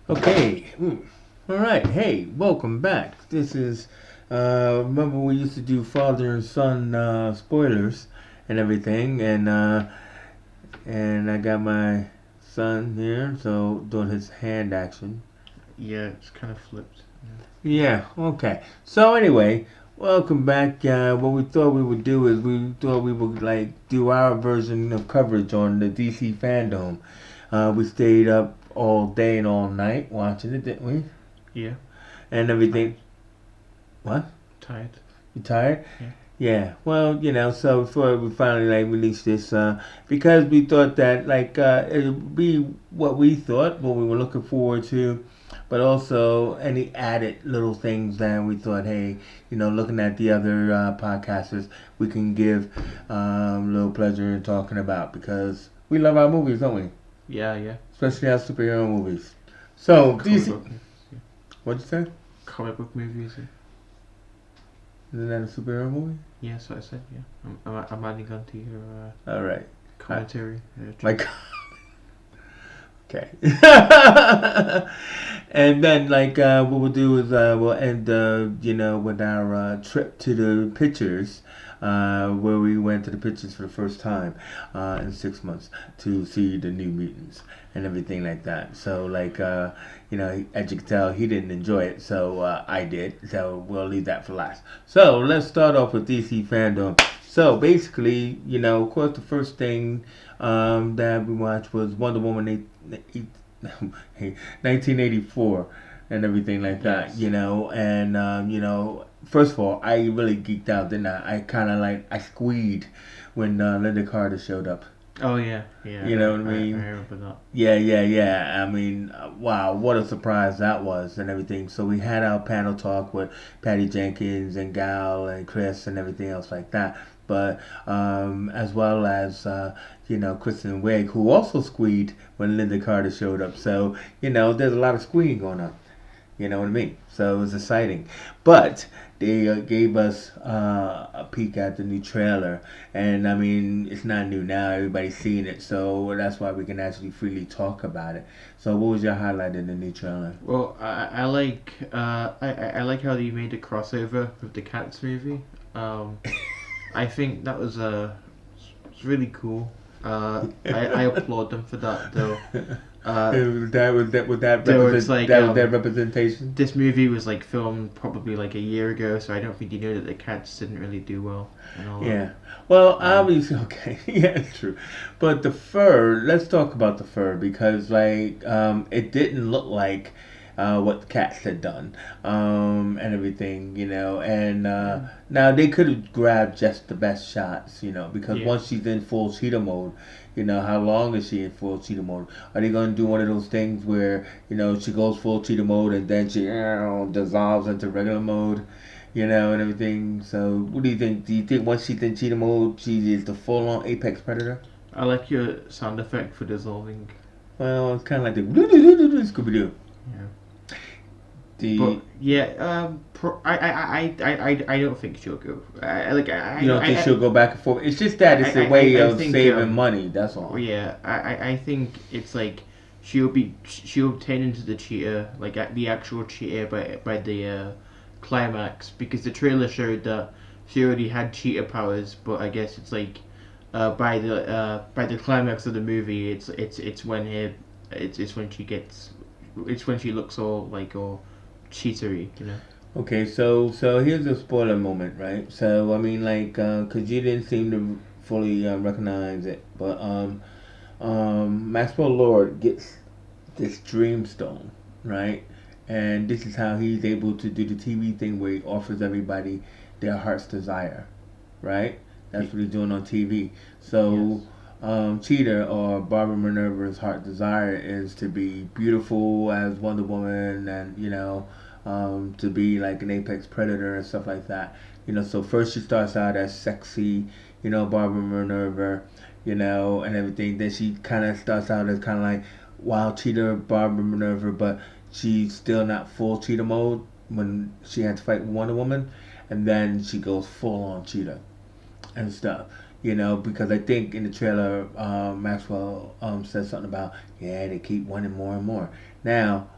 Okay. All right. Hey, welcome back. This is. Remember we used to do father and son spoilers and everything, and I got my son here, so doing his hand action. Yeah, it's kind of flipped. Yeah. Okay. So anyway, welcome back. What we thought we would do is we thought we would like do our version of coverage on the DC Fandome. We stayed up all day and all night watching it, didn't we? Yeah, And everything. tired. What? Tired. You tired? Yeah. Yeah. Well, so before we finally like released this, because we thought that it would be what we thought, what we were looking forward to, but also any added little things that we thought, hey, looking at the other podcasters, we can give a little pleasure in talking about because we love our movies, don't we? Yeah, yeah. Especially our superhero movies. So Comic DC, book movies. Yeah. what'd you say? Comic book movies. Yeah. Isn't that a superhero movie? Yeah, that's what I said. Yeah. I'm adding on to your All right. commentary. Like okay. And then what we'll do is we'll end with our trip to the pictures where we went to the pictures for the first time in 6 months to see the New Mutants and everything like that. So as you can tell, he didn't enjoy it, so I did. So we'll leave that for last. So let's start off with DC Fandom. So basically, of course, the first thing that we watched was Wonder Woman 1984 and everything like that, Yes. first of all, I really geeked out, didn't I? I kind of I squeed when Linda Carter showed up. Oh yeah, yeah. You know what I I mean? remember that. Yeah, yeah, yeah. I mean, wow, what a surprise that was and everything. So we had our panel talk with Patty Jenkins and Gal and Chris and everything else like that. But as well as Kristen Wiig, who also squeed when Linda Carter showed up. So there's a lot of squeeing going on. You know what I mean? So it was exciting. But they gave us a peek at the new trailer. And I mean, it's not new now. Everybody's seen it. So that's why we can actually freely talk about it. So what was your highlight in the new trailer? Well, I like how they made a crossover with the Cats movie. I think that was it's really cool. I applaud them for that though. There was like That was that representation. this movie was like filmed probably like a year ago, so I don't think you know that the Cats didn't really do well and all that. Yeah. Well, Um, obviously, okay. Yeah, it's true. But the fur, let's talk about the fur because, it didn't look like what the cats had done and everything, And now they could have grabbed just the best shots, because yeah. once she's in full cheetah mode, how long is she in full cheetah mode? Are they going to do one of those things where, she goes full cheetah mode and then she dissolves into regular mode? And everything. So, what do you think? Do you think once she's in cheetah mode, she is the full-on apex predator? I like your sound effect for dissolving. Well, it's kind of like the Scooby Doo. Yeah. The But yeah, I don't think she'll go. You don't think she'll go back and forth? It's just that it's a way of think saving money. That's all. yeah, I think it's like she'll turn into the cheetah, like the actual cheetah by the climax, because the trailer showed that she already had cheetah powers, but I guess it's like by the climax of the movie, it's when it's when she gets it's when she looks all cheatery, you know. Okay, so here's a spoiler moment, right? So I mean, cause you didn't seem to fully recognize it, but Maxwell Lord gets this Dreamstone, right? And this is how he's able to do the TV thing where he offers everybody their heart's desire, right? That's what he's doing on TV. So, Yes. Cheetah or Barbara Minerva's heart desire is to be beautiful as Wonder Woman and, to be like an apex predator and stuff like that. So first she starts out as sexy, Barbara Minerva, and everything. Then she kind of starts out as kind of like wild cheetah Barbara Minerva, but she's still not full cheetah mode when she had to fight Wonder Woman. And then she goes full on cheetah and stuff. Because I think in the trailer, Maxwell says something about, yeah, they keep wanting more and more. Now,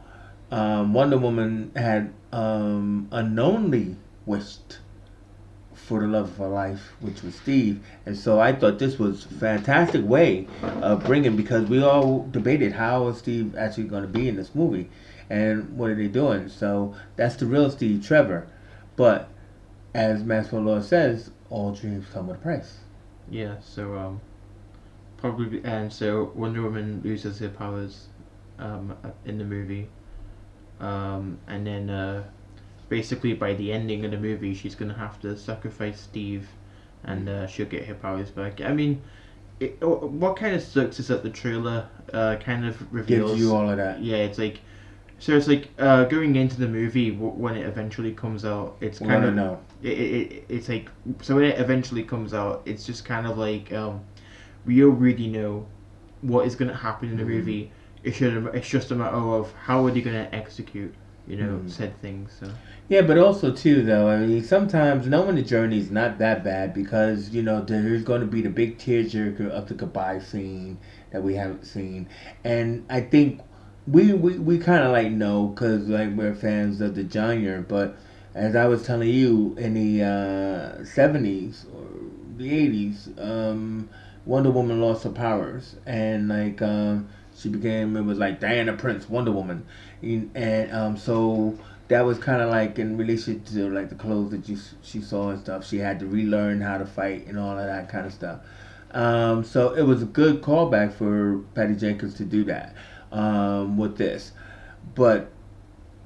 Wonder Woman had unknowingly wished for the love of her life, which was Steve. And so I thought this was a fantastic way of bringing, because we all debated how is Steve actually going to be in this movie and what are they doing. So that's the real Steve Trevor. But as Maxwell Lord says, all dreams come with a price. Yeah. So probably, and so Wonder Woman loses her powers in the movie, and then basically by the ending of the movie, she's gonna have to sacrifice Steve, and she'll get her powers back. I mean, what kind of sucks is that the trailer kind of reveals. Gives you all of that. Yeah, it's like. So it's like going into the movie when it eventually comes out. It's We kind want to of know. it's like, so when it eventually comes out, it's just kind of like we already know what is going to happen in the movie. It's just a matter of how are they going to execute said things. So Yeah, but also too, though. I mean, sometimes knowing the journey is not that bad, because there's going to be the big tearjerker of the goodbye scene that we haven't seen, and I think we kind of like know, because like we're fans of the genre. But as I was telling you, in the '70s or the '80s, Wonder Woman lost her powers, and like she became, it was like Diana Prince Wonder Woman, and so that was kind of like in relation to like the clothes that she saw and stuff. She had to relearn how to fight and all of that kind of stuff. So it was a good callback for Patty Jenkins to do that with this. But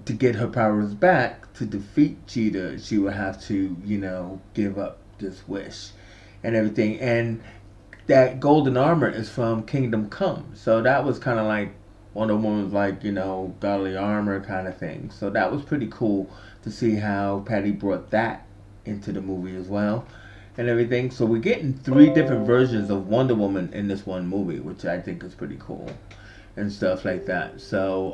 to get her powers back to defeat Cheetah, she would have to, give up this wish and everything. And that golden armor is from Kingdom Come. So that was kind of like Wonder Woman's, like, godly armor kind of thing. So that was pretty cool to see how Patty brought that into the movie as well and everything. So we're getting three different versions of Wonder Woman in this one movie, which I think is pretty cool and stuff like that. So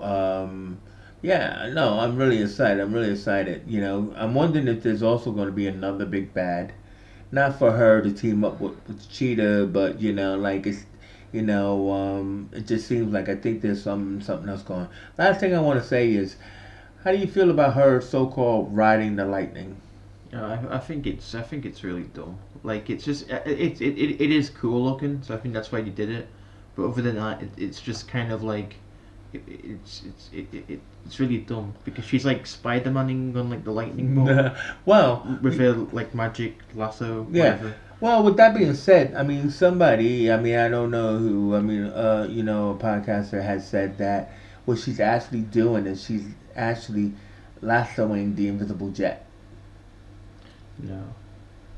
yeah, no, I'm really excited. I'm really excited. I'm wondering if there's also going to be another big bad, not for her to team up with Cheetah, but like it's it just seems like, I think there's something else going on. Last thing I want to say is, how do you feel about her so-called riding the lightning? I think it's really dumb. Like it's just it is cool looking, so I think that's why you did it. But other than that, it's just kind of like it's really dumb because she's like Spider-Maning on like the lightning bolt Well, with her like magic lasso, yeah. whatever. Well, with that being said, I mean, somebody, I mean, I don't know who, I mean, a podcaster has said that what she's actually doing is she's actually lassoing the invisible jet. No,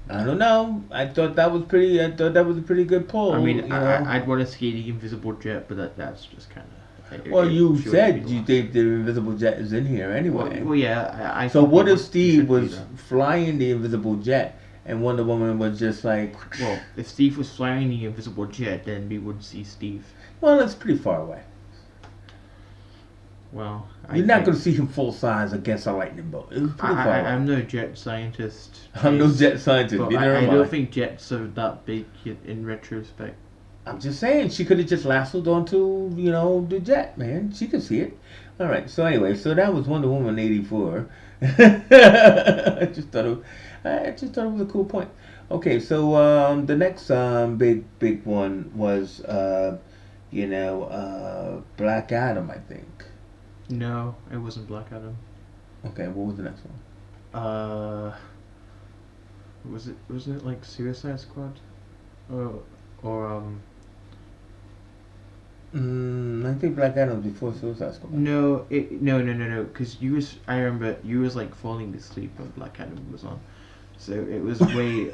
I don't know. I thought that was a pretty good pull. I mean I'd want to see the invisible jet, but that's just kind of. Well, you She wouldn't be said the you last. think the invisible jet is in here anyway. Well, yeah, I So think what if it Steve should be was that. flying the invisible jet and Wonder Woman was just like, Well, if Steve was flying the invisible jet, then we would see Steve. well, that's pretty far away. Well, You're not going to see him full size against a lightning bolt. It was pretty far away. I'm no jet scientist. I'm no jet scientist. But Neither I am don't I. think jets are that big in retrospect. I'm just saying, she could have just lassoed onto, the jet, man. She could see it. All right. So anyway, so that was Wonder Woman '84. I just thought it was a cool point. Okay, so the next big one was Black Adam, I think. No, it wasn't Black Adam. Okay, what was the next one? Uh, wasn't it like Suicide Squad? Or I think Black Adam was before Suicide Squad. no, no. Because I remember you was like falling asleep when Black Adam was on, so it was way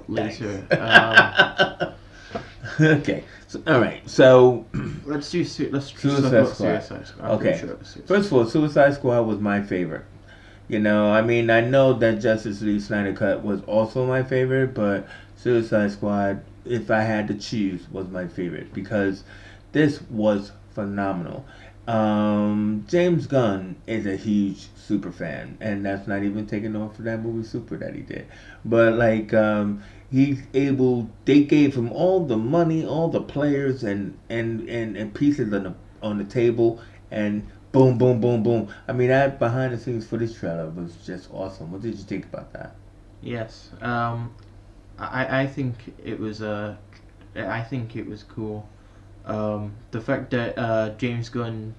later. Okay, so, all right. So Let's let's just Suicide talk about Squad. Suicide Squad. I'm Okay. pretty sure it was Suicide First of all, Suicide Squad was my favorite. I mean, I know that Justice League Snyder Cut was also my favorite, but Suicide Squad, if I had to choose, was my favorite because this was phenomenal. James Gunn is a huge super fan, and that's not even taking off for that movie Super that he did. But like, they gave him all the money, all the players, and pieces on the table, and boom, boom, boom, boom. I mean, that behind the scenes footage trailer was just awesome. What did you think about that? Yes. I think it was I think it was cool. The fact that James Gunn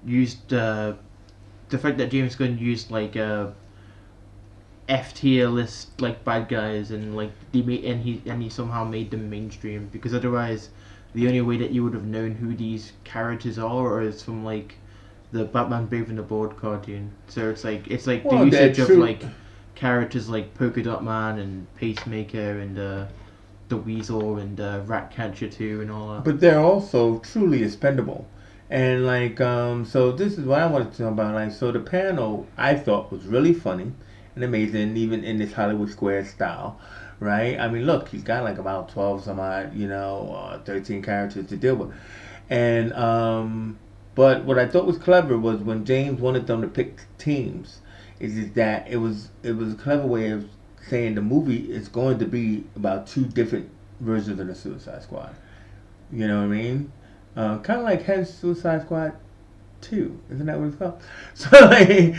used like F tier list like bad guys, and like he somehow made them mainstream, because otherwise the only way that you would have known who these characters are is from like the Batman Brave and the Bold cartoon. So it's like the Well, that usage of true. like characters like Polka Dot Man and Pacemaker and the Weasel and Ratcatcher 2 and all that. But they're also truly expendable. And like, so this is what I wanted to know about. Like, so the panel I thought was really funny and amazing, even in this Hollywood Square style, right? I mean, look, he's got like about 12 some odd, 13 characters to deal with. And, but what I thought was clever was when James wanted them to pick teams, is that it was a clever way of saying the movie is going to be about two different versions of the Suicide Squad. You know what I mean? Kind of like Hence Suicide Squad 2. Isn't that what it's called? So, like,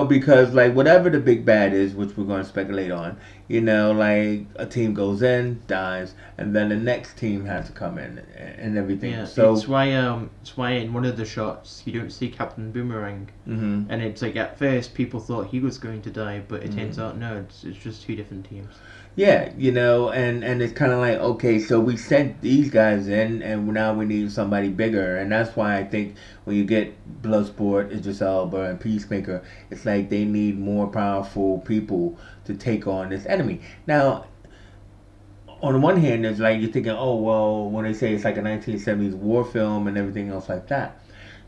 because, like, whatever the big bad is, which we're going to speculate on, like, a team goes in, dies, and then the next team has to come in and everything. Yeah, So, it's why in one of the shots you don't see Captain Boomerang, mm-hmm, and it's like at first people thought he was going to die, but it turns mm-hmm. out no, it's just two different teams. Yeah, and it's kind of like, okay, so we sent these guys in, and now we need somebody bigger, and that's why I think when you get Bloodsport, Idris Elba, and Peacemaker, it's like they need more powerful people to take on this enemy. Now, on the one hand, it's like you're thinking, oh well, when they say it's like a 1970s war film and everything else like that,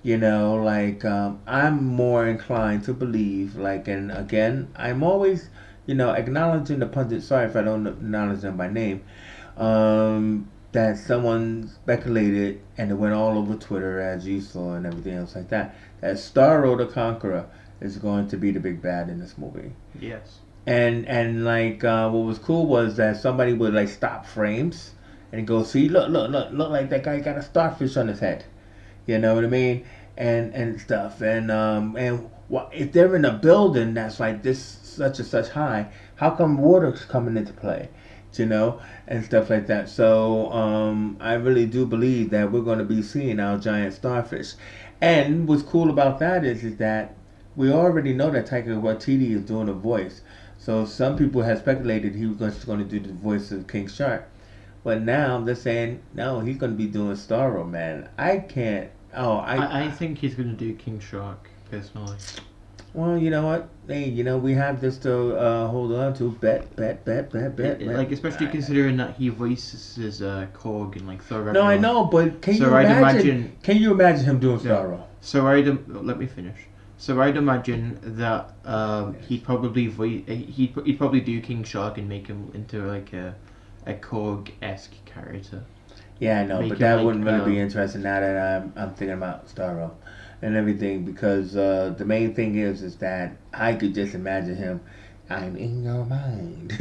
like I'm more inclined to believe, like, and again, I'm always, acknowledging the pundit. Sorry if I don't acknowledge them by name. That someone speculated, and it went all over Twitter as you saw and everything else like that. That Starro the Conqueror is going to be the big bad in this movie. Yes. And like what was cool was that somebody would like stop frames and go, see, look like that guy got a starfish on his head. You know what I mean? And stuff. And if they're in a building that's like this such and such high, how come water's coming into play? And stuff like that. So I really do believe that we're going to be seeing our giant starfish. And what's cool about that is that we already know that Taika Waititi is doing a voice. So some people have speculated he was just going to do the voice of King Shark. But now they're saying, no, he's going to be doing Starro, man. I can't. Oh, I think he's gonna do King Shark personally. well, you know what? Hey, we have this to hold on to. Bet. Like especially considering that he voices Korg and like Thor No, I Ragnarok. know, but can you So I'd imagine? imagine. Can you imagine him doing Yeah. Starro? So let me finish. So I'd imagine that he'd probably he'd probably do King Shark and make him into like a Korg esque character. Yeah, I know, Make but him that like wouldn't really be interesting now that I'm thinking about Starro and everything, because the main thing is that I could just imagine him. I'm in your mind,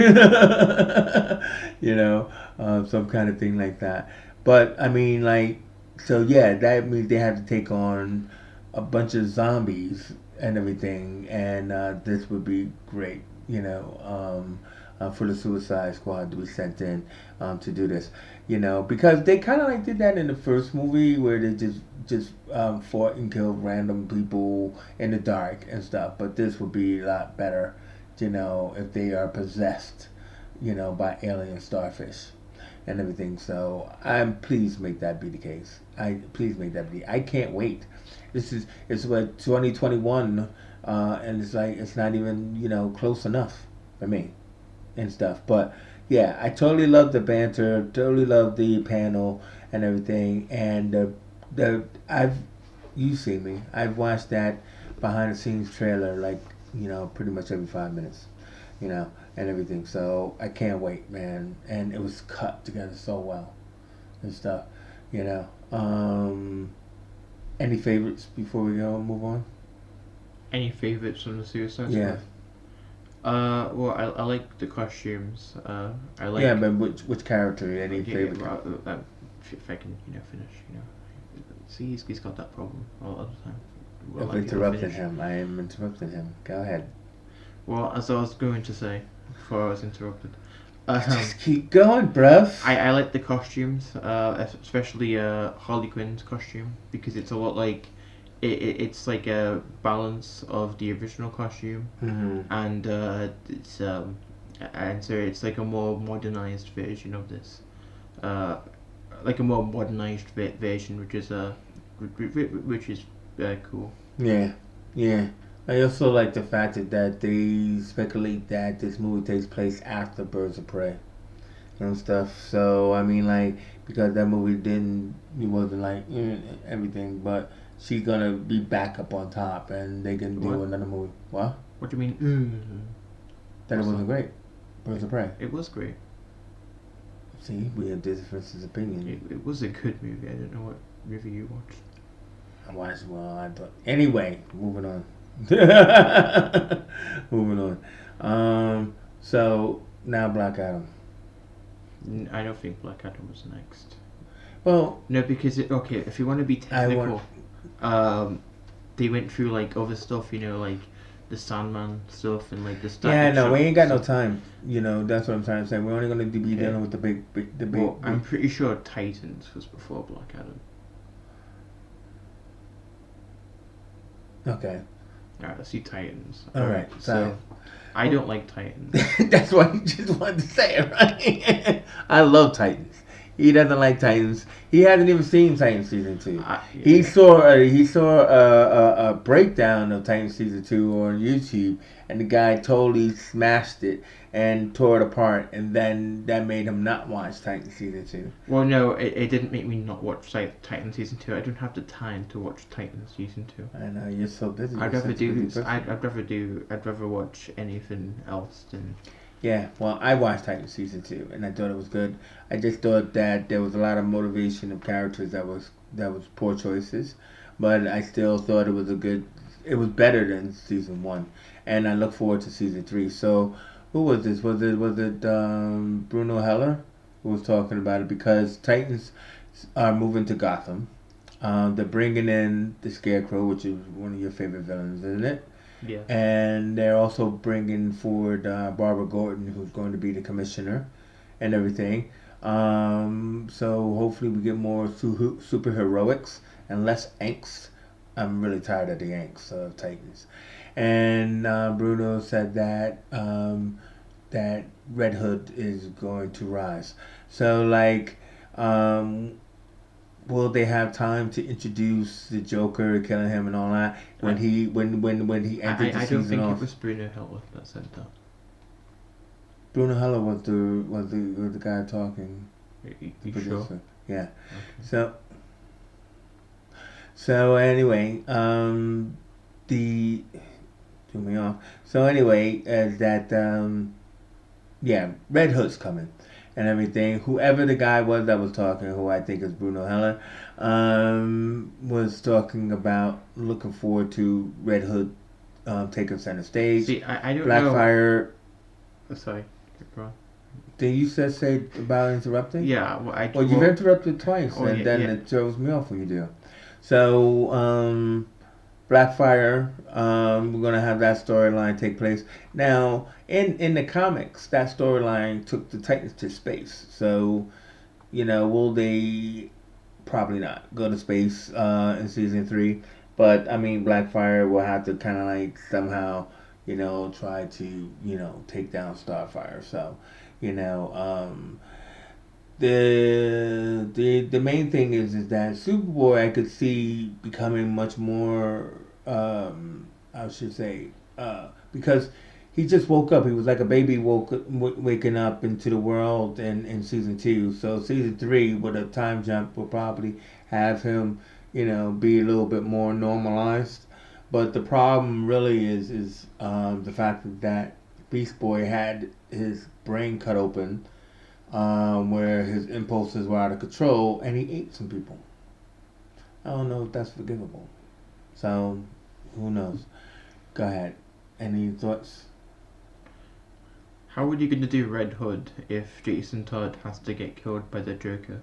some kind of thing like that. But I mean, like, so yeah, that means they have to take on a bunch of zombies and everything, and this would be great, for the Suicide Squad to be sent in to do this, because they kind of like did that in the first movie where they just fought and killed random people in the dark and stuff. But this would be a lot better, if they are possessed, by alien starfish and everything. So I'm pleased make that be the case. I can't wait. It's what 2021, and it's like it's not even close enough for me and stuff. But yeah, I totally love the banter, totally love the panel and everything. And the I've you see me. I've watched that behind the scenes trailer like pretty much every 5 minutes, and everything. So I can't wait, man. And it was cut together so well and stuff, you know. Any favorites before we go move on? Any favorites from the Suicide Yeah. Squad? Well, I like the costumes. I like. Yeah, but which character? Any favorite? If I can, finish. See, he's got that problem all the time. let people interrupting finish. him. I am interrupting him. Go ahead. Well, as I was going to say before I was interrupted, Just keep going, bruv. I like the costumes, especially Harley Quinn's costume, because it's a lot like it's like a balance of the original costume, Mm-hmm. and and so it's like a more modernized version of this, uh, like a more modernized version, which is cool. Yeah, yeah. I also like the fact that they speculate that this movie takes place after Birds of Prey and stuff. So I mean, like, because that movie didn't, it wasn't like everything, but she's gonna be back up on top, and they can do What? another movie. What? What do you mean? That it What's wasn't that? great. Birds of Prey. It was great. See, we have differences of opinion. It was a good movie. I don't know what movie you watched. I watched. Well, I thought. Anyway, moving on. Moving on. So now Black Adam. I don't think Black Adam was next. Well, No, because okay, if you want to be I technical, want. they went through like other stuff, like the Sandman stuff and like the Yeah, Static no, we Shock ain't got no stuff. time. That's what I'm trying to say. We're only gonna be Okay. dealing with the big. Well, I'm pretty sure Titans was before Black Adam. Okay. Alright, let's see Titans. All right. So I don't like Titans. that's why you just wanted to say it, right? I love Titans. He doesn't like Titans. He hasn't even seen Titans season 2. He Yeah. saw a breakdown of Titans season 2 on YouTube, and the guy totally smashed it and tore it apart, and then that made him not watch Titans season 2. Well, no, it didn't make me not watch Titans season 2. I don't have the time to watch Titans season 2. I know you're so busy. I'd You're rather such a busy do. person. I'd rather watch anything else than. Yeah, well, I watched Titans season 2, and I thought it was good. I just thought that there was a lot of motivation of characters that was poor choices, but I still thought it was a good. It was better than season 1, and I look forward to season 3. So, who was this? Was it Bruno Heller who was talking about it? Because Titans are moving to Gotham. They're bringing in the Scarecrow, which is one of your favorite villains, isn't it? Yeah. And they're also bringing forward Barbara Gordon, who's going to be the commissioner and everything. So hopefully we get more superheroics and less angst. I'm really tired of the angst of Titans. And Bruno said that Red Hood is going to rise. So like, will they have time to introduce the Joker, killing him and all that when he entered the I don't season think off? it was Bruno Heller that said that. Bruno Heller was the guy talking, the You sure? producer. Yeah. Okay. So anyway, the threw me off. So anyway, yeah, Red Hood's coming and everything. Whoever the guy was that was talking, who I think is Bruno Heller, was talking about looking forward to Red Hood taking center stage. See, I don't know. Blackfire. Sorry, keep going. Did you say about interrupting? Yeah, Well, you've interrupted twice, Oh, and yeah, then yeah. it throws me off when you do. So, Blackfire, we're gonna have that storyline take place. Now, in the comics, that storyline took the Titans to space. So, will they? Probably not go to space in season 3. But I mean, Blackfire will have to kind of like somehow, try to take down Starfire. So, you know, the main thing is that Superboy I could see becoming much more I should say because he just woke up. He was like a baby waking up into the world in season 2. So season 3 with a time jump will probably have him be a little bit more normalized. But the problem really is the fact that Beast Boy had his brain cut open where his impulses were out of control, and he ate some people. I don't know if that's forgivable. So, who knows? Go ahead. Any thoughts? How are you going to do Red Hood if Jason Todd has to get killed by the Joker?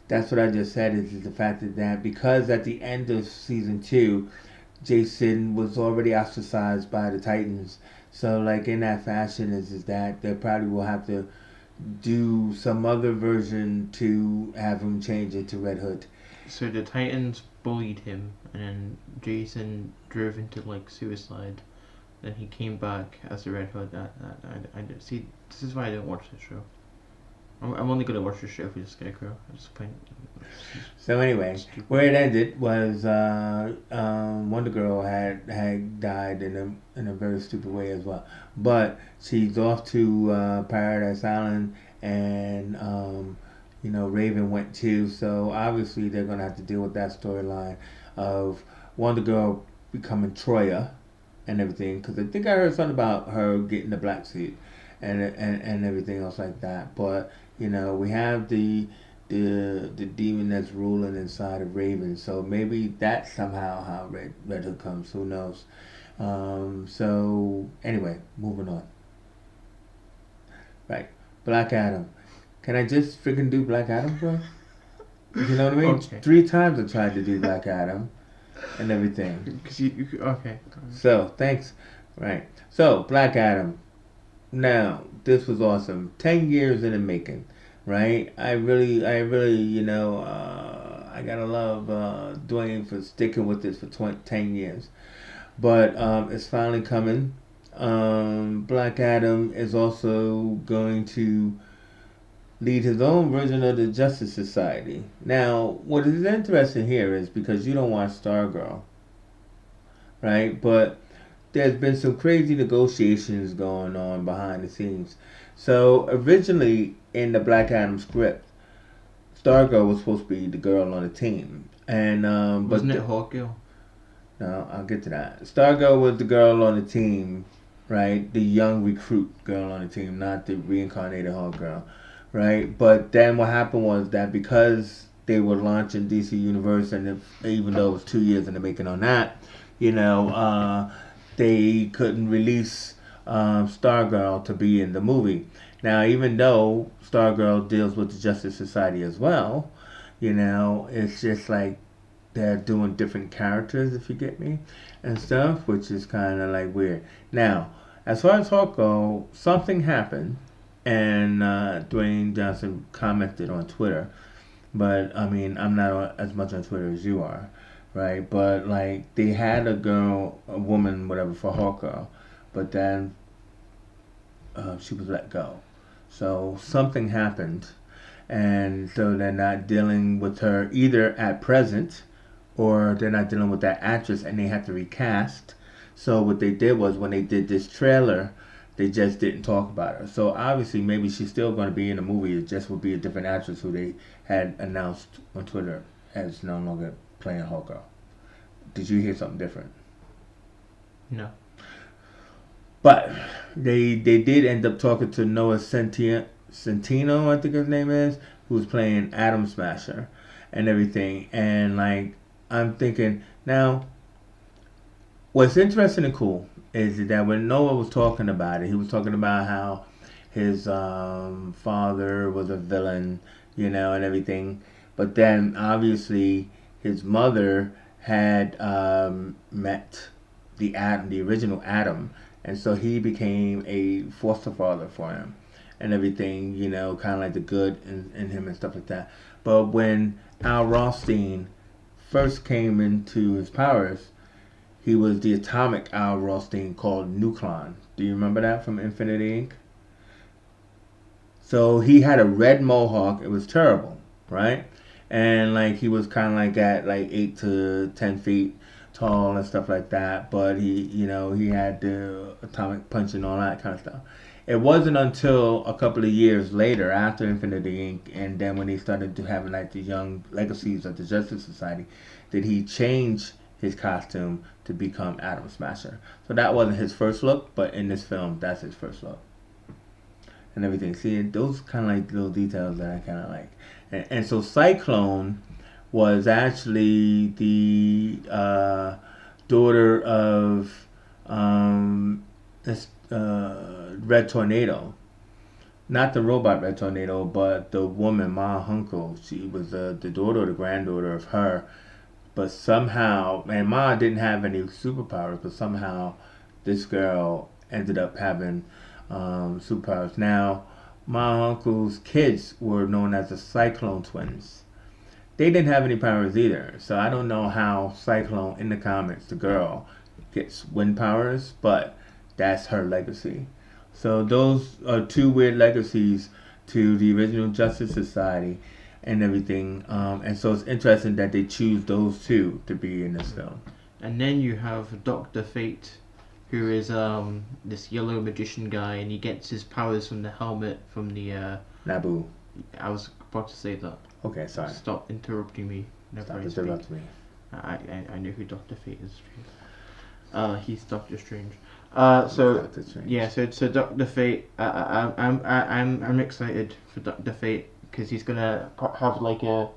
That's what I just said. Is the fact that because at the end of season 2, Jaqson was already ostracized by the Titans. So like in that fashion is that they probably will have to do some other version to have him change it to Red Hood. So the Titans bullied him, and then Jason drove into like suicide. Then he came back as the Red Hood. I see. This is why I don't watch the show. I'm only gonna watch the show for the Scarecrow. I just find So anyway, stupid. where it ended was Wonder Girl had died in a very stupid way as well. But she's off to Paradise Island, and Raven went too. So obviously they're gonna have to deal with that storyline of Wonder Girl becoming Troya and everything. Because I think I heard something about her getting the black suit and everything else like that. But we have the demon that's ruling inside of Raven. So maybe that's somehow how Red Hood comes. Who knows? So anyway, moving on. Right, Black Adam. Can I just freaking do Black Adam, bro? You know what I mean? Okay. 3 times I tried to do Black Adam and everything. Cause you okay. So thanks. Right. So Black Adam. Now this was awesome. 10 years in the making. Right. I really, I gotta love Dwayne for sticking with this for 10 years. But it's finally coming. Black Adam is also going to lead his own version of the Justice Society. Now, what is interesting here is because you don't watch Stargirl, right? But there's been some crazy negotiations going on behind the scenes. So originally in the Black Adam script, Stargirl was supposed to be the girl on the team, and Wasn't it Hawkgirl? no, I'll get to that. Stargirl was the girl on the team, right? The young recruit girl on the team, not the reincarnated Hawk girl, right? But then what happened was that because they were launching DC Universe, and even though it was 2 years in the making on that, you know, uh, they couldn't release Stargirl to be in the movie. Now, even though Stargirl deals with the Justice Society as well, it's just like they're doing different characters, if you get me, and stuff, which is kind of like weird. Now, as far as Hulk go, something happened, and Dwayne Johnson commented on Twitter. But I mean, I'm not as much on Twitter as you are, right? But like, they had a woman, whatever, for Hulk girl, but then she was let go. So something happened, and so they're not dealing with her either at present, or they're not dealing with that actress and they have to recast. So what they did was when they did this trailer, they just didn't talk about her. So obviously maybe she's still going to be in the movie. It just will be a different actress who they had announced on Twitter as no longer playing Hulk. Did you hear something different? No. But they did end up talking to Noah Centino, I think his name is, who's playing Atom Smasher and everything. And like, I'm thinking now, what's interesting and cool is that when Noah was talking about it, he was talking about how his father was a villain, and everything. But then obviously his mother had met the original Adam, and so he became a foster father for him, and everything. Kind of like the good in him and stuff like that. But when Al Rothstein first came into his powers, he was the atomic Al Rothstein called Nuclon. Do you remember that from Infinity Inc.? So he had a red mohawk. It was terrible, right? And like he was kind of like at like 8 to 10 feet tall and stuff like that. But he had the atomic punch and all that kind of stuff. It wasn't until a couple of years later, after Infinity Inc., and then when he started to have like the young legacies of the Justice Society, that he changed his costume to become Atom Smasher. So that wasn't his first look, but in this film, that's his first look and everything. See, those kind of like little details that I kind of like. And so Cyclone was actually the daughter of this Red Tornado. Not the robot Red Tornado, but the woman, Ma Hunko. She was the daughter or the granddaughter of her but somehow, and Ma didn't have any superpowers, but somehow this girl ended up having superpowers. Now, my uncle's kids were known as the Cyclone Twins. They didn't have any powers either, so I don't know how Cyclone in the comics, the girl, gets wind powers, but that's her legacy. So those are two weird legacies to the original Justice Society and everything. And so it's interesting that they choose those two to be in this film. And then you have Doctor Fate, who is this yellow magician guy, and he gets his powers from the helmet from the Naboo. I was about to say that. Okay, sorry. Stop interrupting me. Stop interrupting me. I know who Doctor Fate is. He's Doctor Strange. Doctor Strange. Yeah, so Doctor Fate. I'm excited for Doctor Fate because he's gonna have like a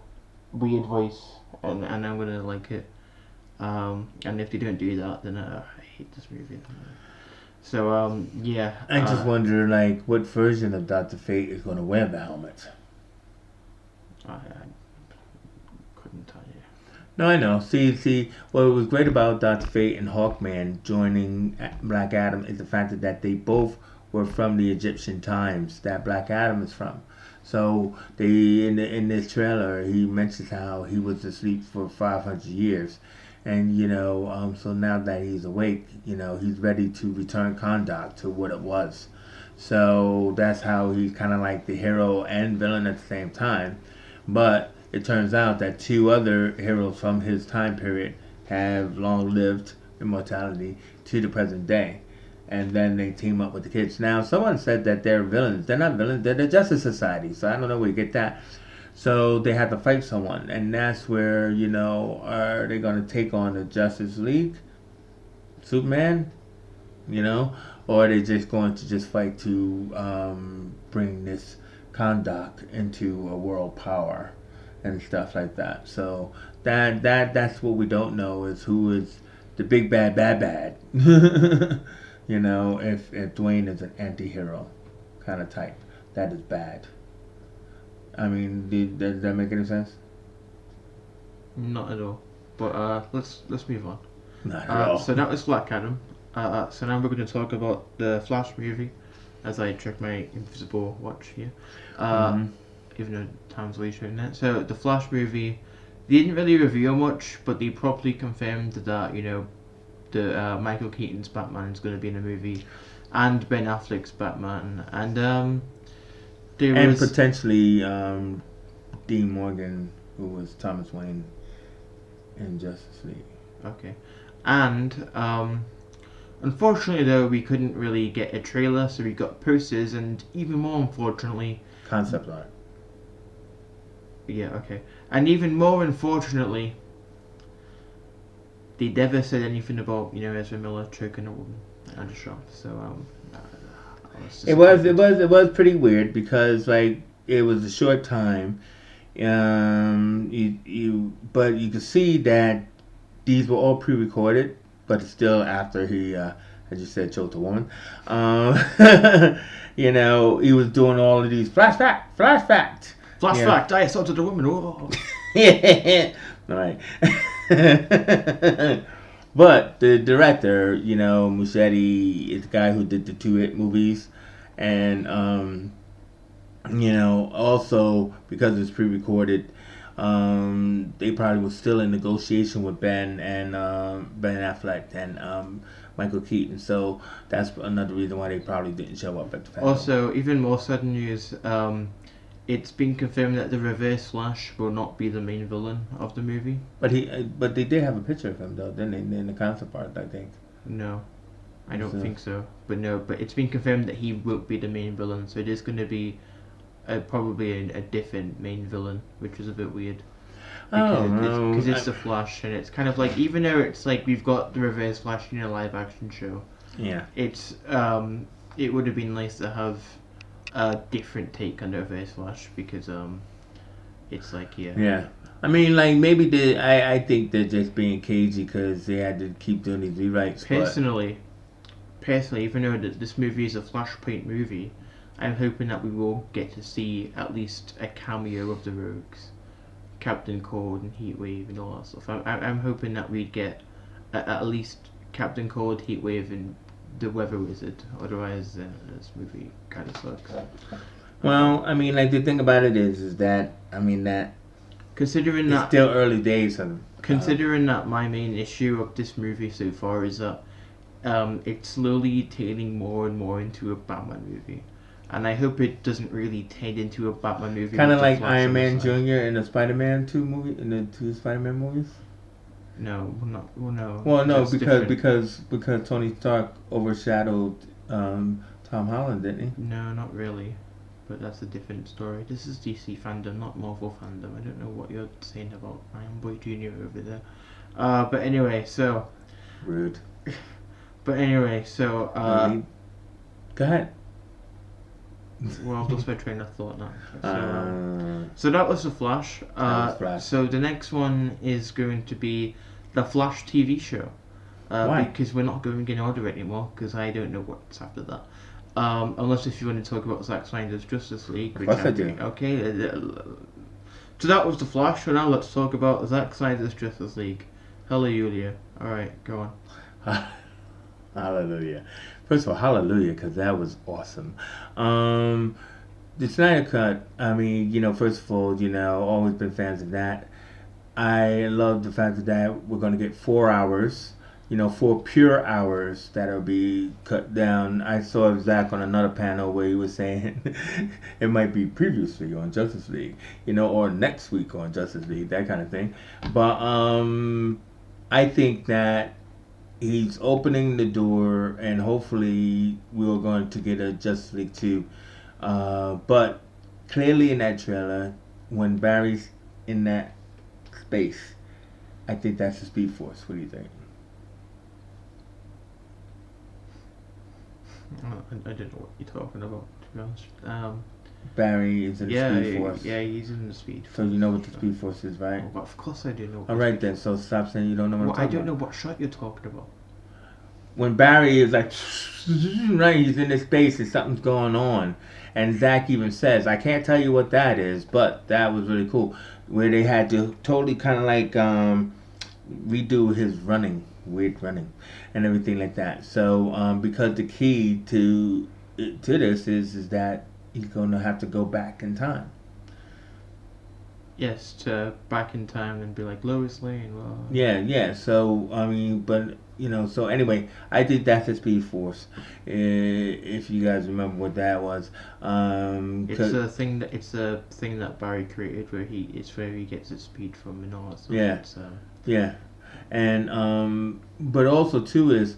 weird voice, and I'm gonna like it. And if they don't do that, then I hate this movie. So yeah. I just wonder like what version of Doctor Fate is gonna wear the helmet. I couldn't tell you. No, I know. See, what was great about Doctor Fate and Hawkman joining Black Adam is the fact that they both were from the Egyptian times that Black Adam is from. So they in this trailer he mentions how he was asleep for 500 years, and so now that he's awake, he's ready to return Kahndaq to what it was. So that's how he's kind of like the hero and villain at the same time. But it turns out that two other heroes from his time period have long lived immortality to the present day. And then they team up with the kids. Now, someone said that they're villains. They're not villains, they're the Justice Society. So I don't know where you get that. So they have to fight someone. And that's where, are they going to take on the Justice League? Superman? Or are they just going to just fight to bring this Kahndaq into a world power and stuff like that. So that's what we don't know is who is the big bad. If Dwayne is an anti-hero kind of type, that is bad. I mean, does that make any sense? Not at all. But let's move on. Not at all. So that was Black Adam. So now we're going to talk about the Flash movie. As I check my invisible watch here, even though time's way showing that. So the Flash movie, they didn't really reveal much, but they properly confirmed that the Michael Keaton's Batman is going to be in the movie, and Ben Affleck's Batman, and potentially Dean Morgan, who was Thomas Wayne in Justice League. Okay, and unfortunately, though, we couldn't really get a trailer, so we got posters, and even more unfortunately, concept art. Yeah, okay. And even more unfortunately, they never said anything about Ezra Miller choking a woman on the shop. So it was pretty weird because like it was a short time. But you could see that these were all pre-recorded. But still, after he, as you said, choked a woman, he was doing all of these flash fact. I assaulted a woman. Oh. Yeah, right. But the director, Muschietti, is the guy who did the 2 hit movies, and also because it's pre-recorded. They probably were still in negotiation with Ben Affleck and Michael Keaton, so that's another reason why they probably didn't show up at the festival. Also, even more sudden news, it's been confirmed that the Reverse Flash will not be the main villain of the movie. But they did have a picture of him though, didn't they, in the concept art, I think. No, I don't think so. But it's been confirmed that he will be the main villain, so it is going to be probably a different main villain, which is a bit weird. Because it's the Flash, and it's kind of like, even though it's like we've got the Reverse Flash in a live action show, it's it would have been nice to have a different take on the Reverse Flash, because it's like I mean, like maybe I think they're just being cagey because they had to keep doing these rewrites. Personally, even though this movie is a Flashpoint movie, I'm hoping that we will get to see at least a cameo of the Rogues, Captain Cold and Heatwave and all that stuff. I'm hoping that we'd get at least Captain Cold, Heatwave, and the Weather Wizard. Otherwise, this movie kind of sucks. Well, I mean, like the thing about it is that I mean that Considering it's that, still early days of. considering that my main issue of this movie so far is that it's slowly turning more and more into a Batman movie, and I hope it doesn't really turn into a Batman movie. Kind with of the like Flash Iron on the Man side. Jr. in the Spider-Man 2 movie, in the 2 Spider-Man movies. No, no. Well, no, That's different. because Tony Stark overshadowed Tom Holland, didn't he? No, not really. But that's a different story. This is DC fandom, not Marvel fandom. I don't know what you're saying about Iron Boy Jr. over there. But anyway, so. Rude. But anyway, so. Go ahead. Well, I've lost my train of thought now. Uh, So that was the Flash. was Flash. So the next one is going to be the Flash TV show. Why? Because we're not going in order anymore. Because I don't know what's after that. Unless if you want to talk about Zack Snyder's Justice League. Of course I do. Okay. So that was the Flash. So now let's talk about Zack Snyder's Justice League. Hallelujah. All right, go on. Hallelujah. First of all, hallelujah, because that was awesome. The Snyder Cut, I mean, first of all, always been fans of that. I love the fact that we're going to get 4 hours, 4 pure hours that'll be cut down. I saw Zach on another panel where he was saying it might be previously on Justice League, or next week on Justice League, that kind of thing. But I think that he's opening the door, and hopefully we're going to get a Justice League 2. But clearly in that trailer, when Barry's in that space, I think that's the Speed Force. What do you think? I don't know what you're talking about, to be honest. Barry is in the Speed Force. Yeah, he's in the Speed Force. So you know what the Speed Force is, right? Oh, but of course I do know. All right then. So stop saying you don't know what I'm Well, I talking don't know about. what shot you're talking about. When Barry is like, right, he's in this space and something's going on. And Zach even says, I can't tell you what that is, but that was really cool. Where they had to totally kind of like redo his weird running, and everything like that. So because the key to this is that he's going to have to go back in time. Yes, to back in time and be like Lois Lane. Well, Yeah. So I mean, but so anyway, I think that's the Speed Force. If you guys remember what that was, it's a thing that Barry created where he gets his speed from and all that stuff. Yeah. It's, yeah, and but also too is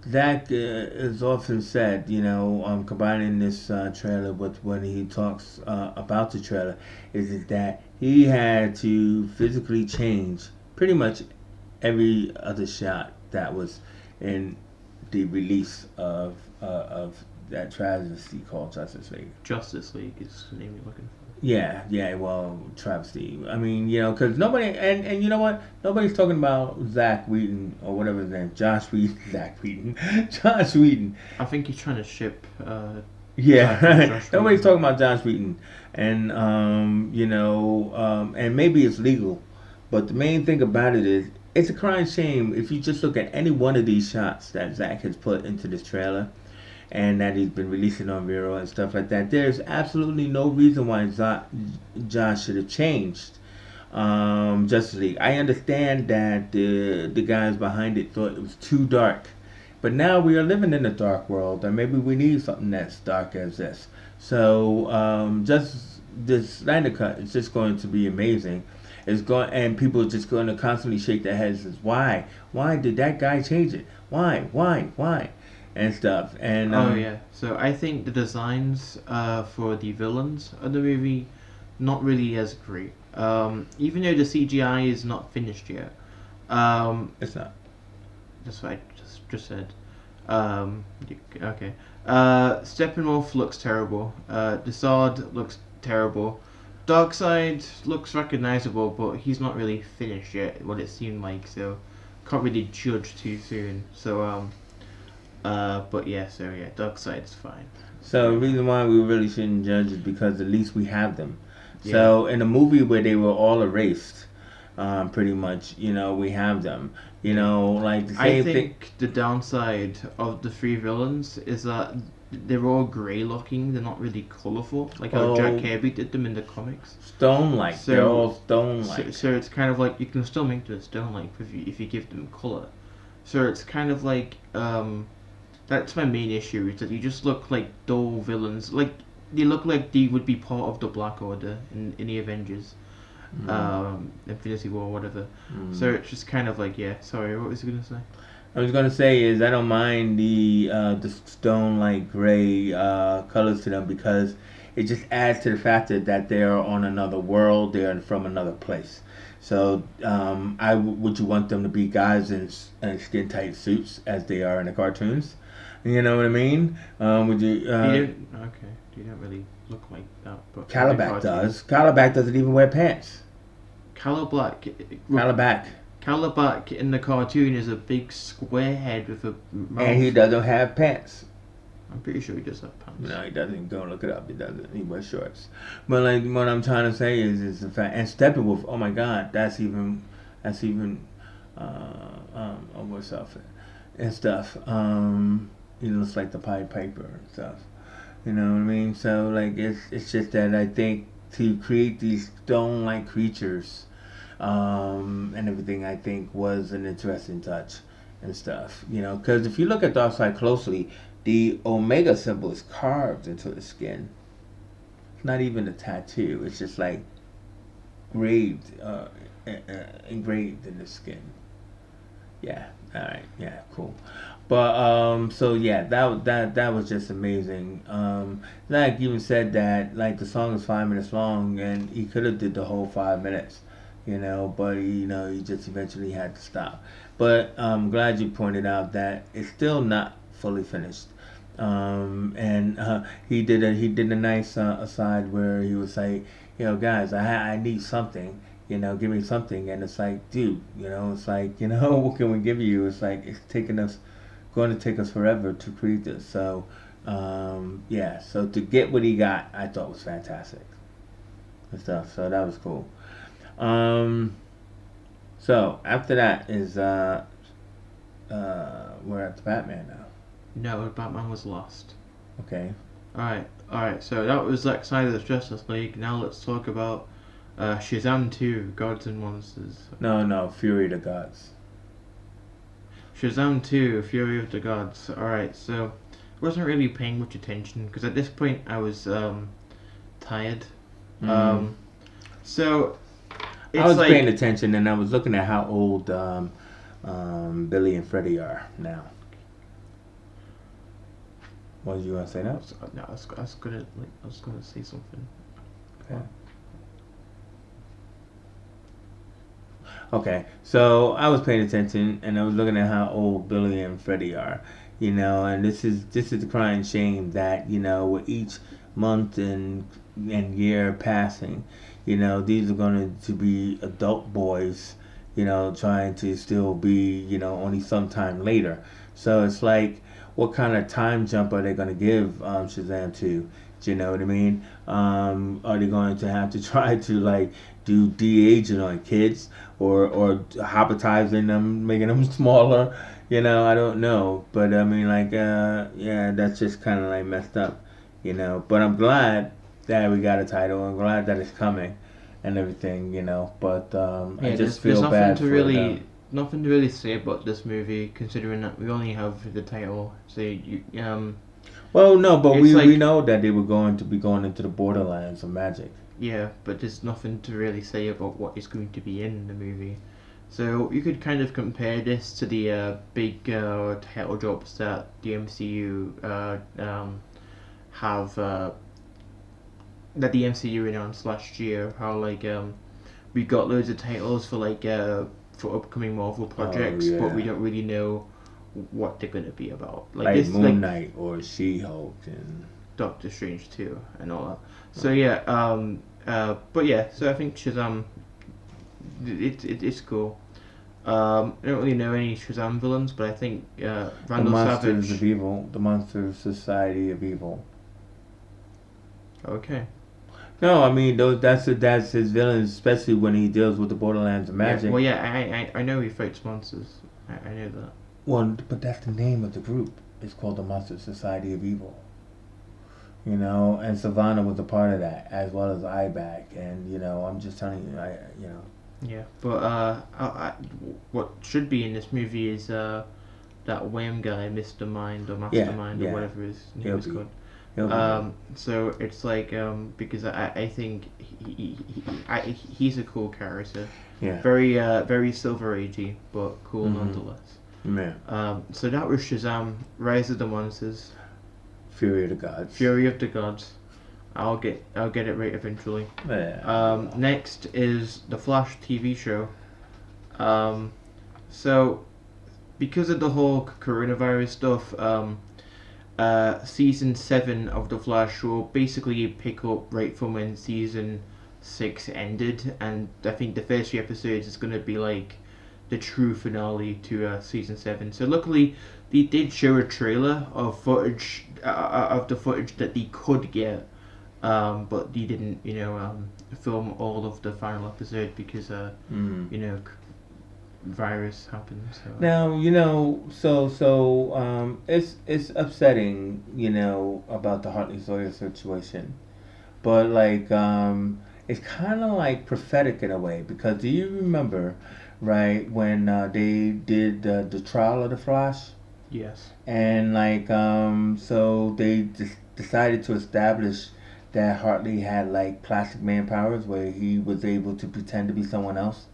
Zach is often said, combining this trailer with when he talks about the trailer, is that he had to physically change pretty much every other shot that was in the release of that travesty called Justice League. Justice League is the name you're looking for. Yeah, well, travesty. I mean, because nobody, and you know what? Nobody's talking about Zach Whedon or whatever his name, Josh Whedon, Zach Whedon, Josh Whedon. I think he's trying to ship. Yeah, Josh nobody's Whedon. talking about Josh Whedon, and and maybe it's legal, but the main thing about it is it's a crying shame if you just look at any one of these shots that Zach has put into this trailer, and that he's been releasing on Vero and stuff like that. There's absolutely no reason why Josh should have changed Justice League. I understand that the guys behind it thought it was too dark, but now we are living in a dark world, and maybe we need something that's dark as this. So just this Snyder Cut is just going to be amazing. It's going, and people are just going to constantly shake their heads. As why did that guy change it? Why? And stuff. And Yeah. So I think the designs for the villains of the movie not really as great. Even though the CGI is not finished yet. It's not. That's what I just said. Okay. Steppenwolf looks terrible. Desaad looks terrible. Darkseid looks recognizable, but he's not really finished yet. What it seemed like, so can't really judge too soon. So but yeah, Darkseid's fine. So the reason why we really shouldn't judge is because at least we have them. Yeah. So in a movie where they were all erased, pretty much, we have them. Yeah. Like the I same thing. think the downside of the three villains is that they're all grey looking. They're not really colourful, like how Jack Oh, Kirby did them in the comics. stone-like. They're So, all so, stone-like. so it's kind of like you can still make them stone like if you give them colour. So it's kind of like that's my main issue is that you just look like dull villains. Like they look like they would be part of the Black Order in the Avengers, Mm, Infinity War, whatever. So mm. it's just kind of like yeah. Sorry, what was I gonna say? I was gonna say is I don't mind the stone like gray colors to them because it just adds to the fact that they're on another world, they're from another place. So would you want them to be guys in skin tight suits as they are in the cartoons? You know what I mean? Would you? They don't. Okay, they don't really look like that, but in the Calabac cartoons, does. Calabac doesn't even wear pants. Calabac, Calabac, Calabac in the cartoon is a big square head with a and he mouth. doesn't have pants. I'm pretty sure he does have pants. No, he doesn't. Go look it up. He doesn't. He wears shorts. But like what I'm trying to say is the fact. And Steppenwolf. Oh my God, that's even worse stuff and stuff. He looks like the Pied Piper and stuff. You know what I mean? So like it's just that I think to create these stone like creatures, and everything, I think was an interesting touch and stuff. Because if you look at Darkseid closely, the Omega symbol is carved into the skin. It's not even a tattoo. It's just like engraved, engraved in the skin. Yeah. All right. Yeah. Cool. But so yeah, that was just amazing. Like even said that like the song is 5 minutes long, and he could have did the whole 5 minutes, but he just eventually had to stop. But I'm glad you pointed out that it's still not fully finished. And he did a nice aside where he was like, guys, I need something, give me something. And it's like, dude, it's like, what can we give you? It's like it's going to take us forever to create this. So yeah, so to get what he got, I thought was fantastic and stuff. So that was cool. um so after that is we're at the Batman now. No, Batman was lost. Okay. All right. So that was Zack Snyder's Justice League. Now let's talk about Shazam 2: Gods and Monsters. No, no, Fury of the Gods. Shazam 2: Fury of the Gods. All right. So I wasn't really paying much attention because at this point I was tired. Mm. Um, so I it's was paying like attention, and I was looking at how old Billy and Freddie are now. What did you want to say now? no, I was gonna say something. Okay. Okay, so I was paying attention, and I was looking at how old Billy and Freddie are, and this is the crying shame that with each month and year passing, these are going to be adult boys, trying to still be only sometime later. So it's like, what kind of time jump are they going to give Shazam to? Do you know what I mean? Are they going to have to try to like do de-aging on kids, or habitizing them, making them smaller? I don't know, but I mean, like, yeah, that's just kind of like messed up, But I'm glad that we got a title. I'm glad that it's coming and everything, But I Yeah, just there's feel bad for them. nothing to really say about this movie considering that we only have the title. So Well, no, but it's we like know that they were going to be going into the borderlands of magic. yeah, but there's nothing to really say about what is going to be in the movie. So you could kind of compare this to the big title drops that the MCU have that the MCU announced last year. How like we got loads of titles for like for upcoming Marvel Oh projects, but we yeah, don't really know what they're gonna be about. Like like this, Moon like Knight or She-Hulk and. Doctor Strange too, and all that. So yeah, but yeah, so I think Shazam, it's cool. I don't really know any Shazam villains, but I think The Randall Monsters of Savage. Evil, the Monster Society of Evil. Okay. No, I mean that's his villains, especially when he deals with the Borderlands of Yeah, well, magic. yeah, I know he fights monsters. I know that. Well, but that's the name of the group. It's called the Monster Society of Evil. And Savannah was a part of that, as well as Iback. And I'm just telling you, Yeah, but what should be in this movie is that Wham guy, Mr. Mind or yeah, Mastermind or yeah, whatever his name he'll is be, called. he'll be there. So it's like because I think he's a cool character, Yeah, very Silver Agey, but cool mm-hmm. nonetheless. Yeah. So that was Shazam, Rise of the Monsters, Fury of the Gods. Fury of the Gods. I'll get it right eventually. Yeah. Next is the Flash TV show. Um, so because of the whole coronavirus stuff, season 7 of the Flash will basically pick up right from when season 6 ended, and I think the first few episodes is going to be like the true finale to season 7. So luckily, they did show a trailer of footage of the footage that they could get, but they didn't, film all of the final episode because, virus happened. So. Now it's upsetting, about the Hartley Sawyer situation, but like it's kind of like prophetic in a way because do you remember, right, when they did the trial of the Flash? Yes. And like so they just decided to establish that Hartley had like plastic man powers where he was able to pretend to be someone else,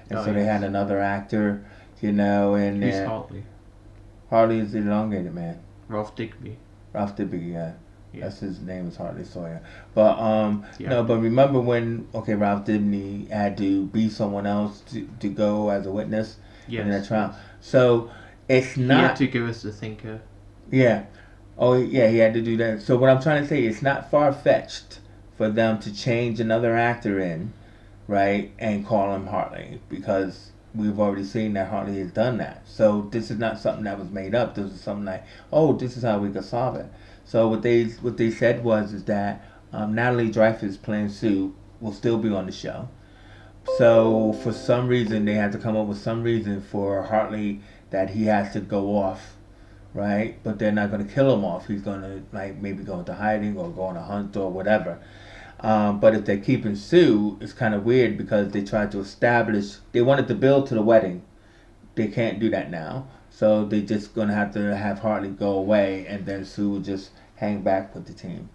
and Oh so they had yes. another actor, and Who's Hartley? Hartley is the elongated man. Ralph Digby. Ralph Dibby, yeah. Yeah. That's his name is Hartley Sawyer. But Yeah. no, but remember when Ralph Dibny had to be someone else to go as a witness in that Yes. trial. Yes. So it's He had not to go as the thinker. yeah. Oh yeah, he had to do that. So what I'm trying to say, it's not far fetched for them to change another actor in, right, and call him Hartley because we've already seen that Hartley has done that. So this is not something that was made up. This is something like, oh, this is how we could solve it. So what they said was is that Natalie Dreyfus playing Sue will still be on the show. So for some reason they had to come up with some reason for Hartley that he has to go off, right? But they're not going to kill him off. He's going to like maybe go into hiding or go on a hunt or whatever. But if they're keeping Sue, it's kind of weird because they tried to establish they wanted to build to the wedding. They can't do that now, so they just gonna have to have Hartley go away, and then Sue will just hang back with the team.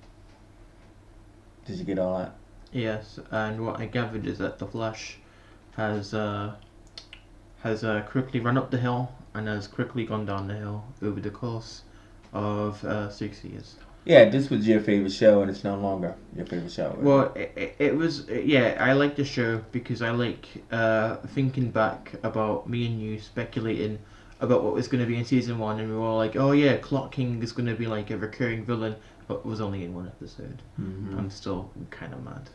Did you get all that? Yes, and what I gathered is that the Flash has quickly run up the hill and has quickly gone down the hill over the course of 6 years. Yeah, this was your favorite show, and it's no longer your favorite show. Well, it was yeah. I like the show because I like thinking back about me and you speculating about what was going to be in season 1, and we were all like, oh yeah, Clock King is going to be like a recurring villain, but it was only in one episode. Mm-hmm. I'm still kind of mad.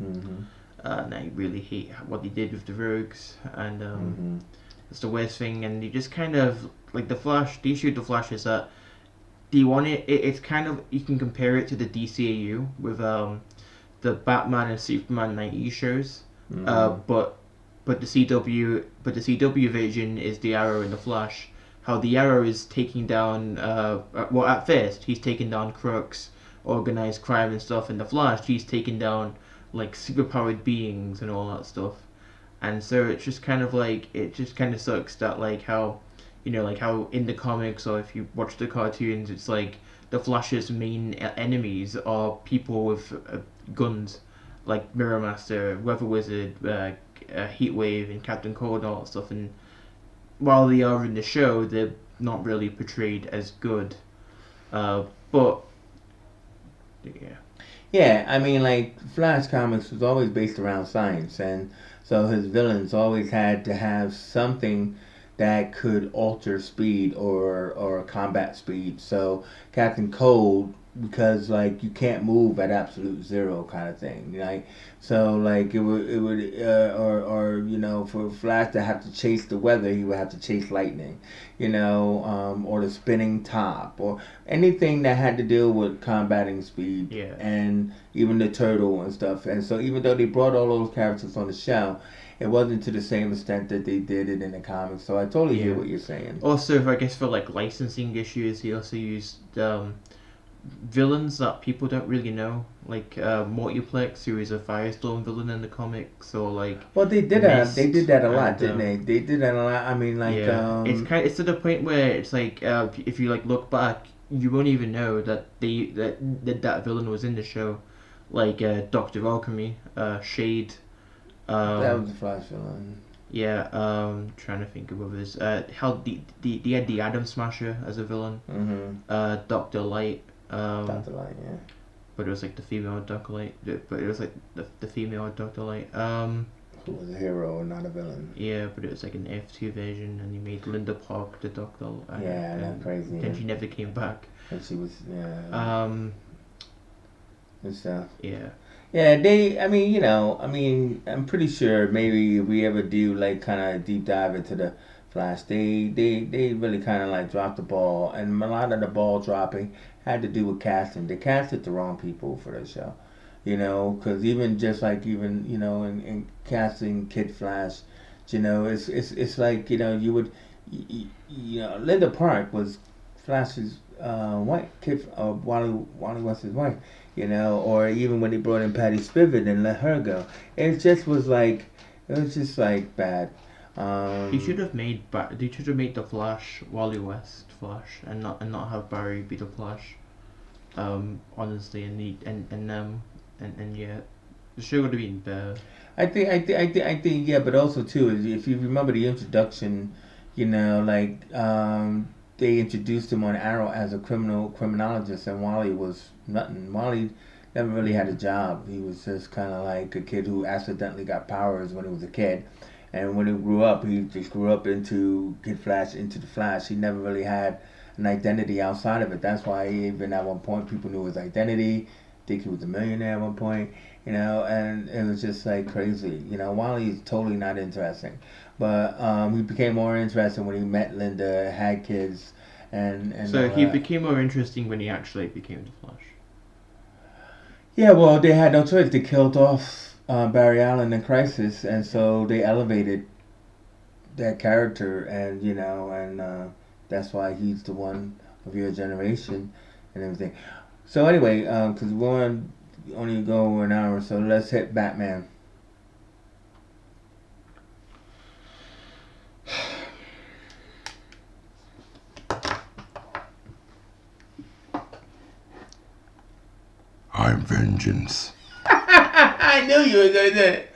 Mm-hmm. And I really hate what they did with the Rogues, and Mm-hmm. it's the worst thing. And they just kind of like the Flash. The issue with the Flash is that do you want it's kind of you can compare it to the DCAU with the Batman and Superman 90s shows. Mm-hmm. But the CW version is the Arrow and the Flash. How the Arrow is taking down well at first he's taking down crooks, organized crime and stuff. In the Flash he's taking down like superpowered beings and all that stuff. And so it's just kind of like it just kind of sucks that like how like how in the comics or if you watch the cartoons, it's like the Flash's main enemies are people with guns, like Mirror Master, Weather Wizard, Heatwave, and Captain Cold, and all that stuff. And while they are in the show, they're not really portrayed as good. But yeah, Yeah, I mean, like Flash comics was always based around science, and so his villains always had to have something that could alter speed or combat speed. So Captain Cold because like you can't move at absolute zero kind of thing, like so like it would or for Flash to have to chase the weather, he would have to chase lightning, or the spinning top or anything that had to deal with combating speed, Yeah. and even the turtle and stuff. And so even though they brought all those characters on the show, it wasn't to the same extent that they did it in the comics. So I totally hear Yeah. what you're saying. Also, I guess for like licensing issues, he also used villains that people don't really know, like Multiplex, who is a Firestorm villain in the comics, or like Well, they did Mist, that a lot, and didn't they? They did that a lot. I mean, like, yeah, it's to the point where it's like if you like look back, you won't even know that that villain was in the show, like Doctor Alchemy, Shade, that um, was the Flash villain. yeah, trying to think of others. How the had the Atom Smasher as a villain, Mm-hmm. Doctor Light, Dr. Light, yeah. but it was like the female Doctor Light. But it was like the female Doctor Light. Who was a hero, not a villain. Yeah, but it was like an F2 version, and he made Linda Park the Doctor. Yeah, that's crazy. Then she never came back. And she was, and stuff. Yeah. Yeah, I'm pretty sure maybe if we ever do like kind of deep dive into the Flash, they really kind of like dropped the ball, and a lot of the ball dropping had to do with casting. They casted the wrong people for the show, because even just like in casting Kid Flash, it's like Linda Park was Flash's wife, kid, Wally was his wife, or even when he brought in Patty Spivot and let her go, it was just like bad. He should have made they should have made the Flash Wally West Flash, and not have Barry be the Flash. Honestly, and yeah, the show would have been better. Yeah, but also too, if you remember the introduction, they introduced him on Arrow as a criminologist, and Wally was nothing. Wally never really had a job. He was just kind of like a kid who accidentally got powers when he was a kid, and when he grew up, he just grew up into Kid Flash, into the Flash. He never really had an identity outside of it. That's why even at one point people knew his identity. I think he was a millionaire at one point, and it was just like crazy. Wally's totally not interesting, but he became more interesting when he met Linda, had kids, and So all he that. became more interesting when he actually became the Flash. Yeah, well, they had no choice. They killed off Barry Allen in Crisis, and so they elevated that character, and that's why he's the one of your generation and everything. So anyway, because we're only go over an hour, so let's hit Batman. I'm vengeance. I knew you were gonna do it.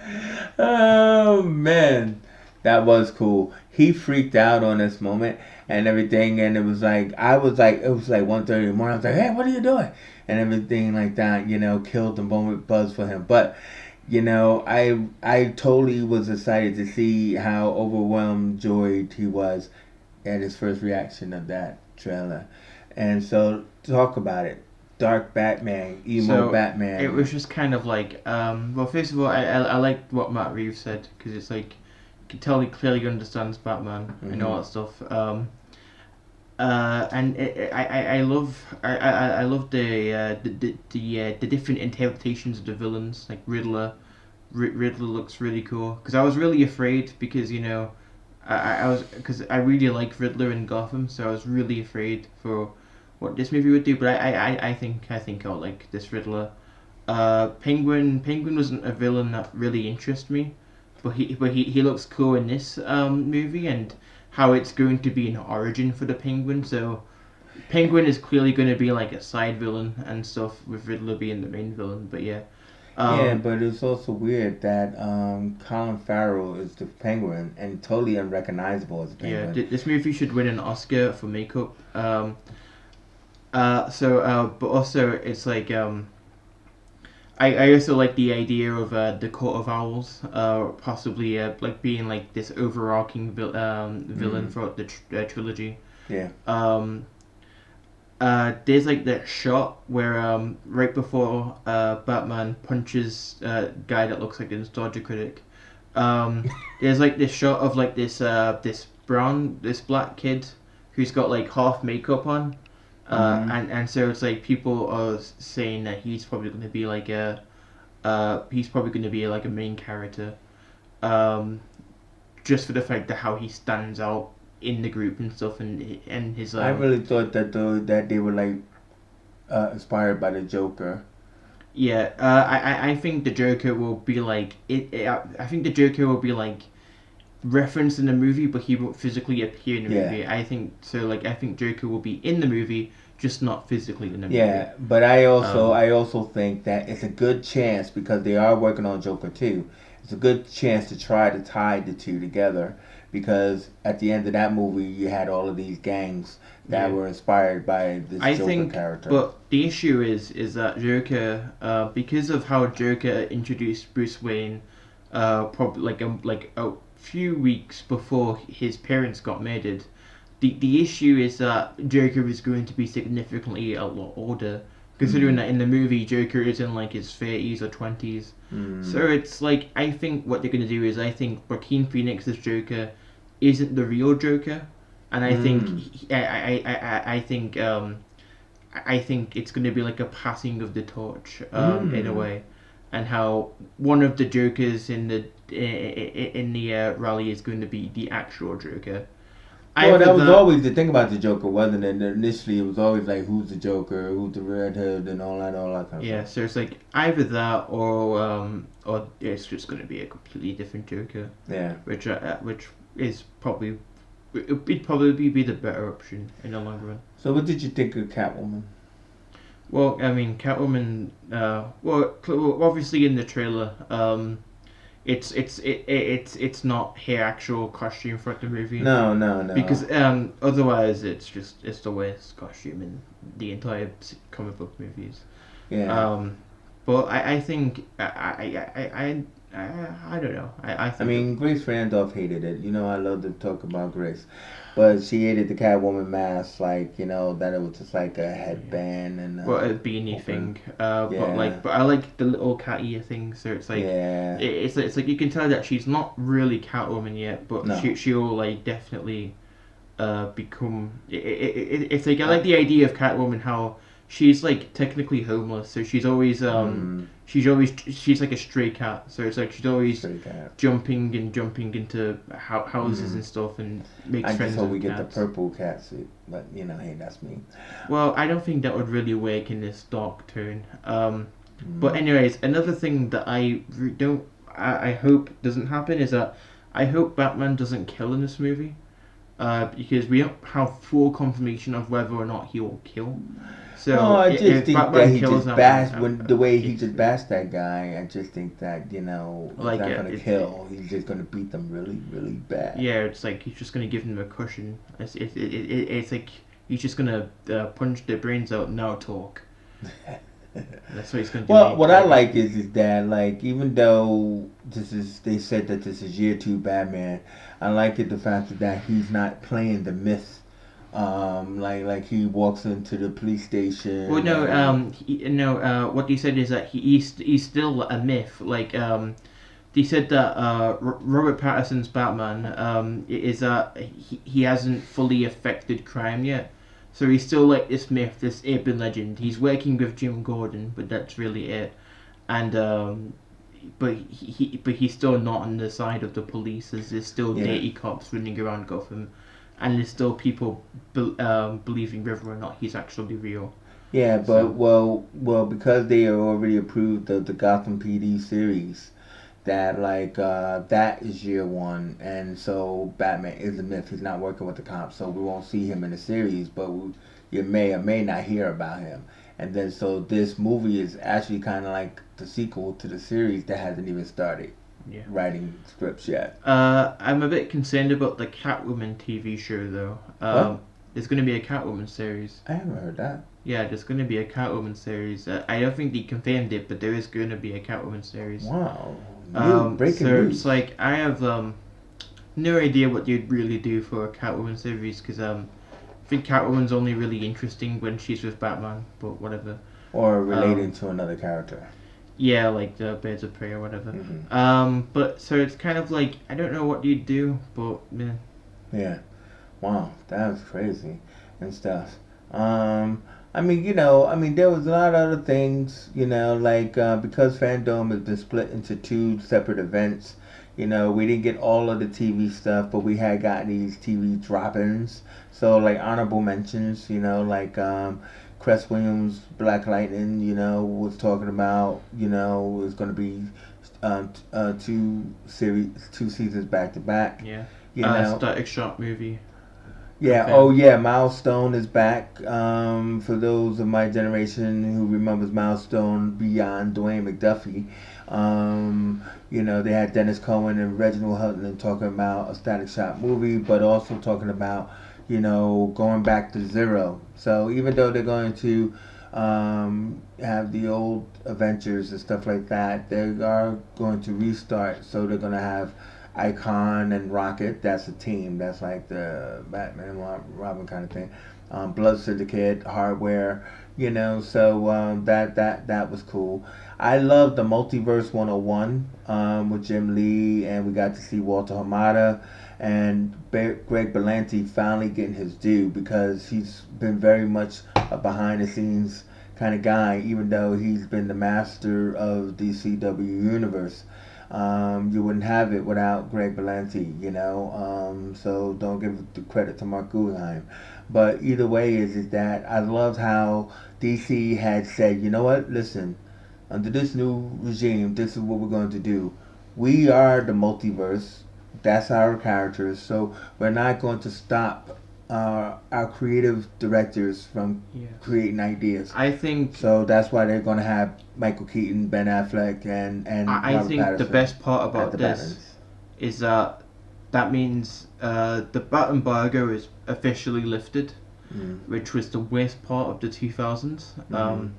Oh man, that was cool. He freaked out on this moment and everything, and it was like it was like 1:30 in the morning. I was like, hey, what are you doing? And everything like that, killed the moment buzz for him. But I totally was excited to see how overwhelmed, joyed he was at his first reaction of that trailer. And so talk about it. Dark Batman, emo So Batman. it was just kind of like, well, first of all, I liked what Matt Reeves said, because it's like you can tell he clearly understands Batman and all that stuff. And I love the different interpretations of the villains, like Riddler. Riddler looks really cool, because I was really afraid, because I was, because I really like Riddler in Gotham, so I was really afraid for what this movie would do. But I think I'll like this Riddler. Penguin wasn't a villain that really interests me, but he looks cool in this movie, and how it's going to be an origin for the Penguin. So Penguin is clearly going to be like a side villain and stuff, with Riddler being the main villain. But yeah. Yeah, but it's also weird that Colin Farrell is the Penguin and totally unrecognizable as a Yeah, Penguin. this movie should win an Oscar for makeup. But also it's like I also like the idea of the Court of Owls, possibly like being like this overarching villain throughout the trilogy. Yeah. there's like that shot where right before Batman punches guy that looks like a nostalgia critic. There's like this shot of like this black kid who's got like half makeup on, Mm-hmm. and so it's like people are saying that he's probably going to be like a main character, um, just for the fact that how he stands out in the group and stuff, and his I really thought that though that they were like inspired by the Joker. yeah, I think the Joker will be like I think the Joker will be like referenced in the movie, but he won't physically appear in the Yeah. movie. I think so. Like I think Joker will be in the movie, just not physically in the movie. Yeah, but I also Um, I also think that it's a good chance because they are working on Joker too. It's a good chance to try to tie the two together because at the end of that movie you had all of these gangs that yeah. were inspired by this I Joker think, character. but the issue is that Joker, because of how Joker introduced Bruce Wayne, probably like a few weeks before his parents got murdered. The issue is that Joker is going to be significantly a lot older, considering Mm. that in the movie Joker is in like his 30s or 20s. Mm. So it's like I think what they're gonna do is I think Joaquin Phoenix's Joker isn't the real Joker, and I think Mm. I think it's going to be like a passing of the torch, in a Mm. way, and how one of the Jokers in the rally is going to be the actual Joker. Well, Either that was that, always the thing about the Joker, wasn't it? Initially, it was always like, who's the Joker, who's the Red Hood, and all that kind of yeah. stuff. So it's like either that or it's just going to be a completely different Joker, Yeah. which is probably it'd probably be the better option in the long run. So, what did you think of Catwoman? Well, I mean, Catwoman. Well, obviously in the trailer, it's not her actual costume for the movie No, no, no. because otherwise it's the worst costume in the entire comic book movies. Yeah. Um, but I think I don't know. I I think mean, Grace Randolph hated it. You know, I love to talk about Grace. But she hated the Catwoman mask, like, that it was just like a headband and well a beanie open. thing. Yeah. But I like the little cat ear thing. So it's like Yeah. it's like you can tell that she's not really Catwoman yet, but No. she'll like definitely become. It's like I Uh, like the idea of Catwoman how she's like technically homeless, so mm, she's like a stray cat. So it's like she's always Stray cat. jumping into houses Mm. and stuff and makes I just friends hope with we get the cats. purple cat suit. But, hey, that's me. Well, I don't think that would really work in this dark tone. But Mm. anyways, another thing that don't I hope doesn't happen is that I hope Batman doesn't kill in this movie. Because we don't have full confirmation of whether or not he will kill. No, So I just if think that Batman he kills, just bashed I'm when the way he it's just bashed that guy. I just think that he's like not gonna kill. He's just gonna beat them really, really bad. yeah, it's like he's just gonna give him a cushion. It's like he's just gonna punch their brains out and now talk. That's what he's gonna do. Well, what I like is that like even though they said that this is year two Batman, I like it the fact that he's not playing the myth. Like he walks into the police station. Well, no, and- what he said is that he's still a myth. Like, they said that Robert Pattinson's Batman is that he hasn't fully affected crime yet, so he's still like this myth, this urban legend. He's working with Jim Gordon, but that's really it. And but he's still not on the side of the police. There's still Yeah. dirty cops running around Gotham, and there's still people believing whether or not he's actually real. Yeah, but So well, because they are already approved of the Gotham PD series, that that is year one, and so Batman is a myth. He's not working with the cops, so we won't see him in the series, but you may or may not hear about him. And then so this movie is actually kind of like the sequel to the series that hasn't even started yeah. writing scripts yet. I'm a bit concerned about the Catwoman TV show though. What? There's going to be a Catwoman series. I haven't heard that. Yeah, there's going to be a Catwoman series. I don't think they confirmed it, but there is going to be a Catwoman series. Wow, breaking So news. it's like I have no idea what you'd really do for a Catwoman series because think Catwoman's only really interesting when she's with Batman, but whatever. Or relating to another character. Yeah, like the Birds of Prey or whatever. Mm-hmm. But so it's kind of like I don't know what you'd do, but yeah. Yeah. Wow, that was crazy and stuff. I mean, there was a lot of other things, like because Fandom has been split into two separate events. We didn't get all of the TV stuff, but we had gotten these TV drop-ins. So, like honorable mentions, Cress Williams, Black Lightning, was talking about, was going to be two seasons back to back. Yeah. You know, Static Shock movie. Yeah. Okay. Oh, yeah. Milestone is back. For those of my generation who remembers Milestone beyond Dwayne McDuffie, they had Dennis Cohen and Reginald Hutton talking about a Static Shock movie, but also talking about, going back to zero. So even though they're going to have the old adventures and stuff like that, they are going to restart. So they're going to have Icon and Rocket. That's a team. That's like the Batman and Robin kind of thing. Blood Syndicate, Hardware. So that was cool. I love the Multiverse 101 with Jim Lee, and we got to see Walter Hamada and Greg Berlanti finally getting his due, because he's been very much a behind the scenes kind of guy, even though he's been the master of DCW Universe. You wouldn't have it without Greg Berlanti, so don't give the credit to Mark Guggenheim. But either way is that I loved how DC had said, you know what, listen, under this new regime, this is what we're going to do. We are the multiverse. That's our characters. So we're not going to stop our creative directors from creating ideas. I think so. That's why they're going to have Michael Keaton, Ben Affleck, and I Robert think Pattinson the best part about this Batmans. is that means the Bat embargo is officially lifted, which was the worst part of the 2000s.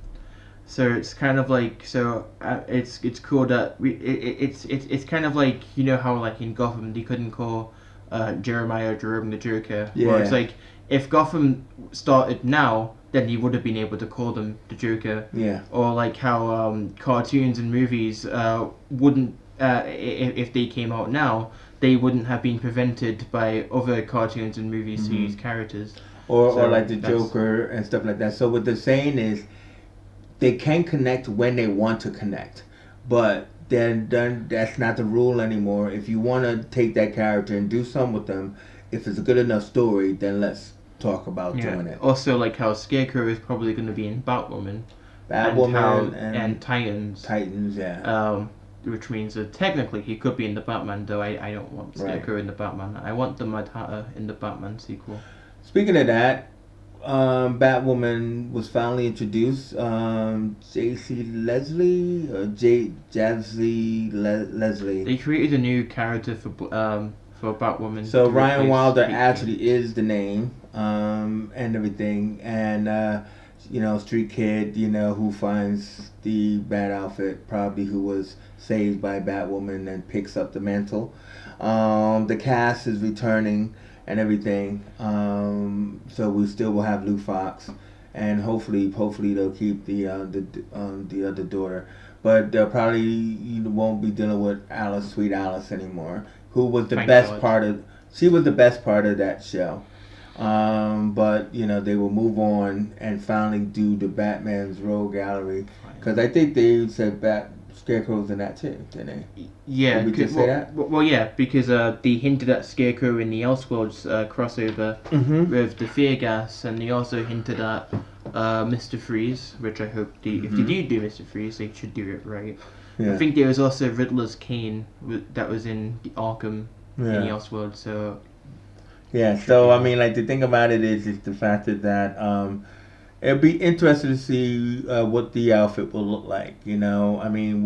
So it's kind of like it's cool that it's kind of like, how like in Gotham they couldn't call Jeremiah Jerome the Joker. Yeah. Where it's like if Gotham started now, then he would have been able to call them the Joker. Yeah. Or like how cartoons and movies wouldn't if they came out now, they wouldn't have been prevented by other cartoons and movies to use characters. Or like the Joker and stuff like that. So what they're saying is they can connect when they want to connect, but then that's not the rule anymore. If you want to take that character and do something with them, if it's a good enough story, then let's talk about doing it. Also, like how Scarecrow is probably going to be in Batwoman and Titans. Titans, yeah. Which means that technically he could be in the Batman, though I don't want Scarecrow in the Batman. I want the Mad Hatter in the Batman sequel. Speaking of that, Batwoman was finally introduced. J.C. Leslie or Jazzy Leslie. They created a new character for Batwoman. So Ryan Wilder actually is the name, and everything, and street kid, who finds the bad outfit, probably who was saved by Batwoman and picks up the mantle. The cast is returning and everything. So we still will have Lou Fox, and hopefully they'll keep the other daughter, but they'll probably won't be dealing with Sweet Alice anymore, who was the best part of. She was the best part of that show. But they will move on and finally do the Batman's Rogue Gallery, because I think they said Scarecrow's in that too, didn't they? Yeah. Did we just say that? Well, yeah, because they hinted at Scarecrow in the Elseworlds crossover with the Fear Gas, and they also hinted at Mr. Freeze, which I hope if they do Mr. Freeze, they should do it right. Yeah. I think there was also Riddler's cane that was in the Arkham in the Elseworlds, so. Yeah, so I mean, like, the thing about it is the fact that it'll be interesting to see what the outfit will look like. I mean,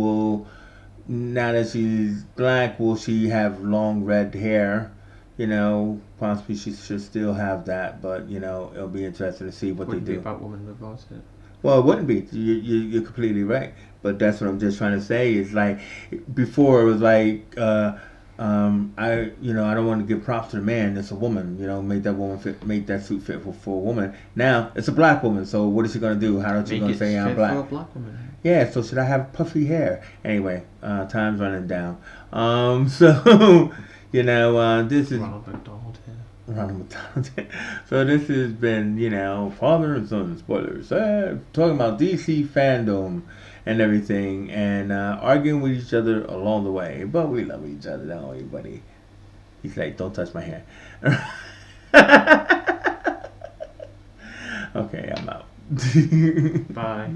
now that she's black, will she have long red hair? Possibly she should still have that, but it'll be interesting to see what they do. Batwoman without it. Well, it wouldn't be. You're completely right. But that's what I'm just trying to say. Is like before it was like I don't want to give props to the man. It's a woman. Make that woman fit, make that suit fit for a woman. Now it's a black woman. So what is she gonna do? How is she Make gonna it say I'm fit for a black? black woman. Yeah. So should I have puffy hair? Anyway, time's running down. So this is Ronald McDonald here. Ronald McDonald. So this has been, father and son spoilers. Talking about DC fandom and everything, and arguing with each other along the way. But we love each other, don't we, buddy? He's like, don't touch my hair. Okay, I'm out. Bye.